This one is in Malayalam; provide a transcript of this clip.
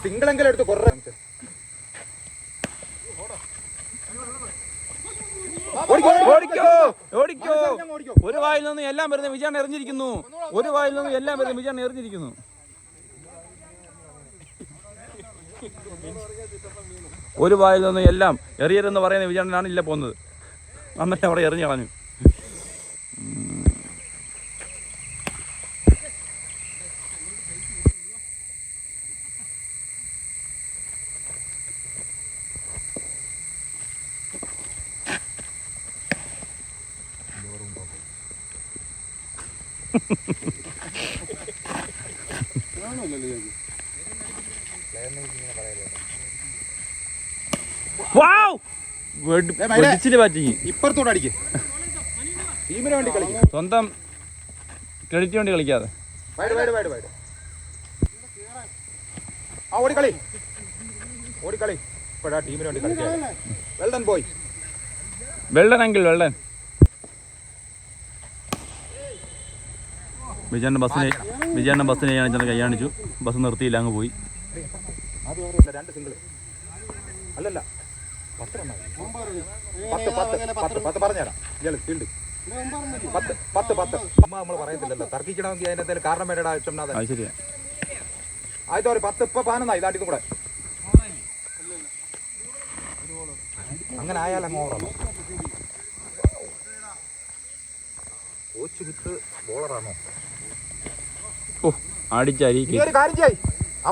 സിംഗിളെങ്കിലും എടുത്ത് കുറേ ഓടിക്കോ. ഒരു വായിൽ നിന്ന് എല്ലാം വരുന്ന വിജയാണ് എറിഞ്ഞിരിക്കുന്നു. ഒരു വായിൽ നിന്ന് എല്ലാം വരുന്ന വിജയാണ് എറിഞ്ഞിരിക്കുന്നു. ഒരു വായിൽ നിന്ന് എല്ലാം എറിയരെന്ന് പറയുന്ന വിജയനാണ് ഇല്ല പോകുന്നത്. അമ്മ അവിടെ എറിഞ്ഞു കളഞ്ഞു. ഇപ്പുറത്തോടെ അടിക്ക്. ടീമിന് വേണ്ടി കളിക്കും, സ്വന്തം ക്രെഡിറ്റ് വേണ്ടി കളിക്കാതെ. ഓടിക്കളി ഇപ്പോഴാ ടീമിന് വേണ്ടി കളിക്കാം. വെൽഡൻ പോയി, വെള്ളൻ എങ്കിൽ വെള്ളൻ. വിജയന്റെ ബസ്സിനെ കൈ കാണിച്ചു. ബസ് നിർത്തിയില്ല, അങ്ങ് പോയി. രണ്ട് സിംഗിൾ അല്ലല്ല 10 പറഞ്ഞുതരാം. ഫീൽഡ് 10 നമ്മൾ പറയത്തില്ലല്ലോ, തർക്കിക്കണമെങ്കിൽ അതിന്റെ എന്തെങ്കിലും കാരണം വേണ്ട ആവശ്യം. ശരിയാ, ആദ്യത്തെ ഒരു 10 ഇപ്പൊ 11 ഇതാട്ടിക്കും കൂടെ. അങ്ങനെ ആയാൽ അങ്ങ് ഓവറാണോ? കോച്ച് വിത്ത് ബോളറാണോ? അടിച്ചായിരിക്കും. ഒരു കാര്യം ചെയ്യ്, ആ